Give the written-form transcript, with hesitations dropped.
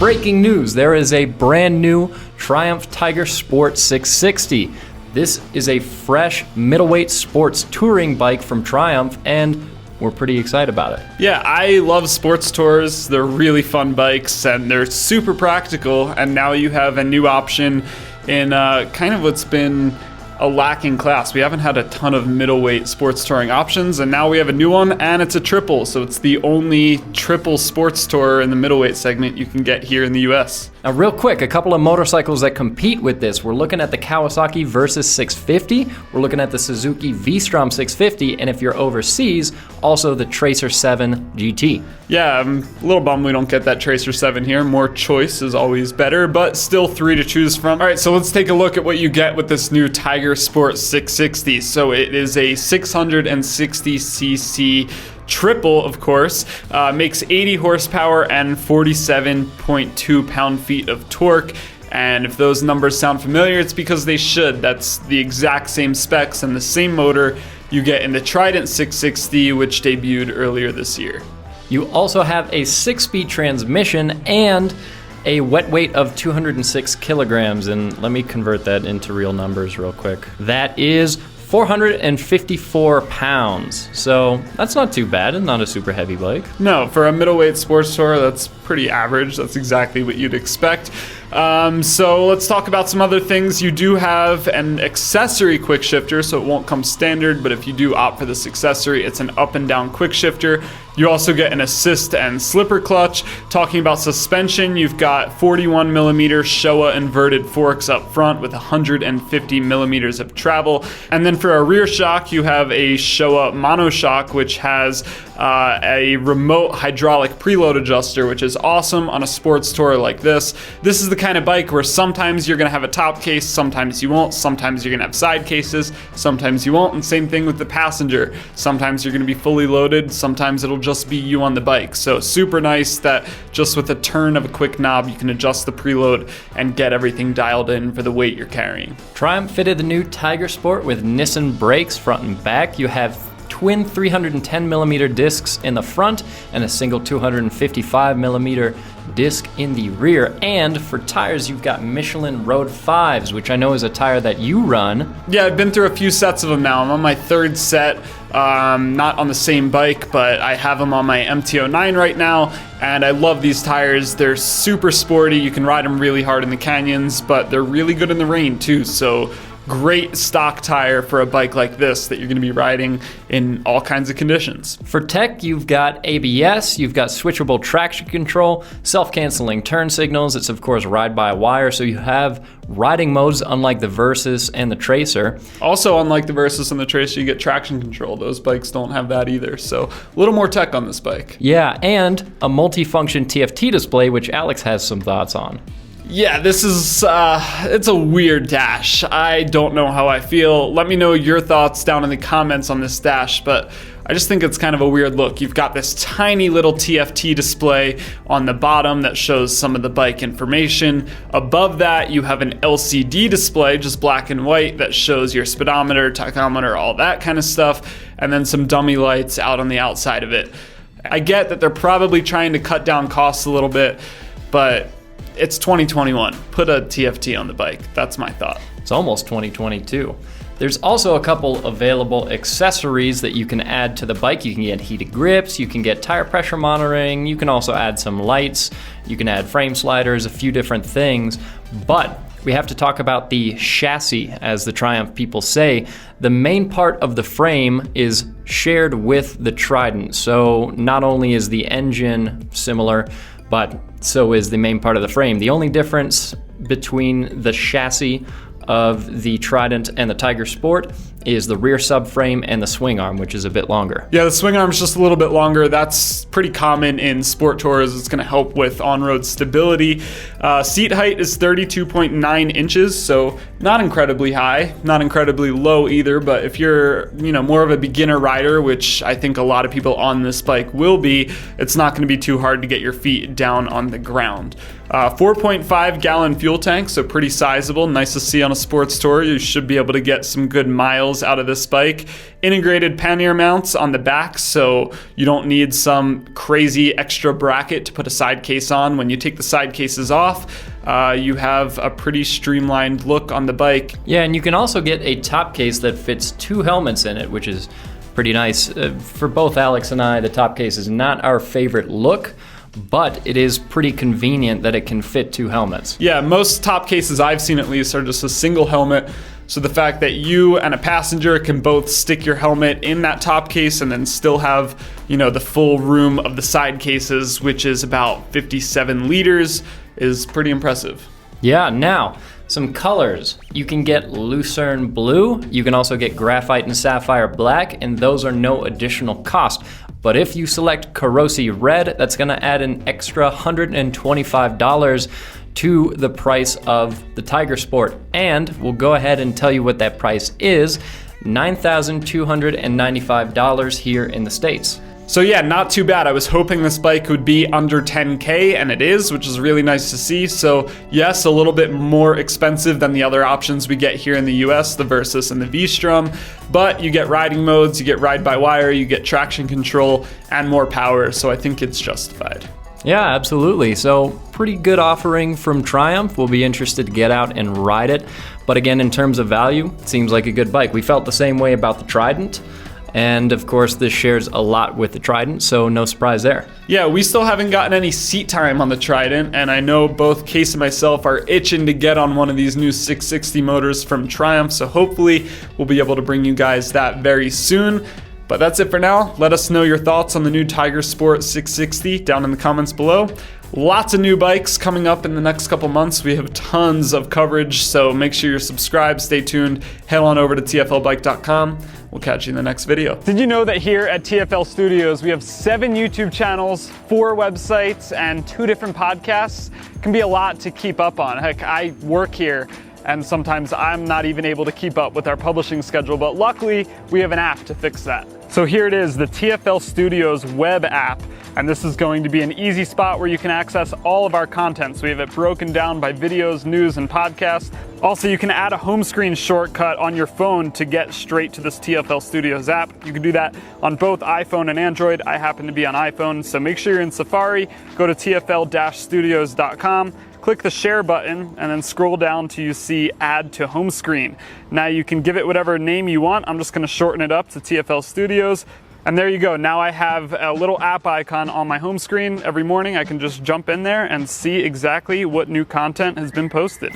Breaking news, there is a brand new Triumph Tiger Sport 660. This is a fresh middleweight sports touring bike from Triumph, and we're pretty excited about it. Yeah, I love sports tours. They're really fun bikes, and they're super practical, and now you have a new option in kind of what's been a lacking class. We haven't had a ton of middleweight sports touring options, and now we have a new one, and it's a triple, so it's the only triple sports tourer in the middleweight segment you can get here in the US. Now, real quick, a couple of motorcycles that compete with this. We're looking at the Kawasaki Versys 650. We're looking at the Suzuki V-Strom 650, and if you're overseas, also the Tracer 7 GT. Yeah, I'm a little bummed we don't get that Tracer 7 here. More choice is always better, but still 3 to choose from. All right, so let's take a look at what you get with this new Tiger Sport 660. So it is a 660cc triple, of course, makes 80 horsepower and 47.2 pound-feet of torque. And if those numbers sound familiar, it's because they should. That's the exact same specs and the same motor you get in the Trident 660, which debuted earlier this year. You also have a 6-speed transmission and a wet weight of 206 kilograms. And let me convert that into real numbers real quick. That is 454 pounds. So that's not too bad and not a super heavy bike. No, for a middleweight sports tourer, that's pretty average. That's exactly what you'd expect. So let's talk about some other things. You do have an accessory quick shifter, so it won't come standard, but if you do opt for this accessory, it's an up and down quick shifter. You also get an assist and slipper clutch. Talking about suspension, you've got 41 millimeter Showa inverted forks up front with 150 millimeters of travel. And then for a rear shock, you have a Showa monoshock, which has a remote hydraulic preload adjuster, which is awesome on a sports tourer like this. This is the kind of bike where sometimes you're gonna have a top case, sometimes you won't, sometimes you're gonna have side cases, sometimes you won't, and same thing with the passenger. Sometimes you're gonna be fully loaded, sometimes it'll just be you on the bike. So super nice that just with a turn of a quick knob, you can adjust the preload and get everything dialed in for the weight you're carrying. Triumph fitted the new Tiger Sport with Nissan brakes front and back. You have twin 310 millimeter discs in the front and a single 255 millimeter disc in the rear. And for tires, you've got Michelin Road 5s, which I know is a tire that you run. Yeah, I've been through a few sets of them now. I'm on my third set, not on the same bike, but I have them on my MT-09 right now, and I love these tires. They're super sporty. You can ride them really hard in the canyons, but they're really good in the rain too, so great stock tire for a bike like this that you're going to be riding in all kinds of conditions. For tech, you've got ABS, you've got switchable traction control, self-canceling turn signals. It's of course ride-by-wire, so you have riding modes unlike the Versys and the Tracer. Also, unlike the Versys and the Tracer, you get traction control. Those bikes don't have that either, so a little more tech on this bike. Yeah, and a multi-function TFT display, which Alex has some thoughts on. Yeah, this is, it's a weird dash. I don't know how I feel. Let me know your thoughts down in the comments on this dash, but I just think it's kind of a weird look. You've got this tiny little TFT display on the bottom that shows some of the bike information. Above that, you have an LCD display, just black and white, that shows your speedometer, tachometer, all that kind of stuff, and then some dummy lights out on the outside of it. I get that they're probably trying to cut down costs a little bit, but it's 2021. Put a TFT on the bike. That's my thought. It's almost 2022. There's also a couple available accessories that you can add to the bike. You can get heated grips, you can get tire pressure monitoring, you can also add some lights, you can add frame sliders, a few different things. But we have to talk about the chassis, as the Triumph people say. The main part of the frame is shared with the Trident. So not only is the engine similar, but so is the main part of the frame. The only difference between the chassis of the Trident and the Tiger Sport is the rear subframe and the swing arm, which is a bit longer. Yeah, the swing arm's just a little bit longer. That's pretty common in sport tours. It's going to help with on-road stability. Seat height is 32.9 inches, so not incredibly high, not incredibly low either, but if you're, more of a beginner rider, which I think a lot of people on this bike will be, it's not going to be too hard to get your feet down on the ground. 4.5 gallon fuel tank, so pretty sizable. Nice to see on a sports tour. You should be able to get some good miles out of this bike. Integrated pannier mounts on the back, so you don't need some crazy extra bracket to put a side case on. When you take the side cases off, you have a pretty streamlined look on the bike. Yeah, and you can also get a top case that fits 2 helmets in it, which is pretty nice. For both Alex and I, the top case is not our favorite look, but it is pretty convenient that it can fit 2 helmets. Yeah, most top cases I've seen at least are just a single helmet. So the fact that you and a passenger can both stick your helmet in that top case and then still have, the full room of the side cases, which is about 57 liters, is pretty impressive. Yeah, now, some colors. You can get Lucerne Blue, you can also get Graphite and Sapphire Black, and those are no additional cost. But if you select Corrosi Red, that's gonna add an extra $125 to the price of the Tiger Sport. And we'll go ahead and tell you what that price is, $9,295 here in the States. So yeah, not too bad. I was hoping this bike would be under 10K, and it is, which is really nice to see. So yes, a little bit more expensive than the other options we get here in the US, the Versus and the V-Strom, but you get riding modes, you get ride-by-wire, you get traction control, and more power, so I think it's justified. Yeah, absolutely. So pretty good offering from Triumph. We'll be interested to get out and ride it. But again, in terms of value, it seems like a good bike. We felt the same way about the Trident. And of course, this shares a lot with the Trident, so no surprise there. Yeah, we still haven't gotten any seat time on the Trident, and I know both Case and myself are itching to get on one of these new 660 motors from Triumph, so hopefully we'll be able to bring you guys that very soon. But that's it for now. Let us know your thoughts on the new Tiger Sport 660 down in the comments below. Lots of new bikes coming up in the next couple months. We have tons of coverage, so make sure you're subscribed, stay tuned, head on over to tflbike.com. We'll catch you in the next video. Did you know that here at TFL Studios, we have 7 YouTube channels, 4 websites, and 2 different podcasts? It can be a lot to keep up on. Heck, I work here, and sometimes I'm not even able to keep up with our publishing schedule, but luckily we have an app to fix that. So here it is, the TFL Studios web app, and this is going to be an easy spot where you can access all of our content. So we have it broken down by videos, news, and podcasts. Also, you can add a home screen shortcut on your phone to get straight to this TFL Studios app. You can do that on both iPhone and Android. I happen to be on iPhone, so make sure you're in Safari, go to tfl-studios.com, click the share button, and then scroll down till you see add to home screen. Now you can give it whatever name you want. I'm just gonna shorten it up to TFL Studios. And there you go. Now I have a little app icon on my home screen. Every morning I can just jump in there and see exactly what new content has been posted.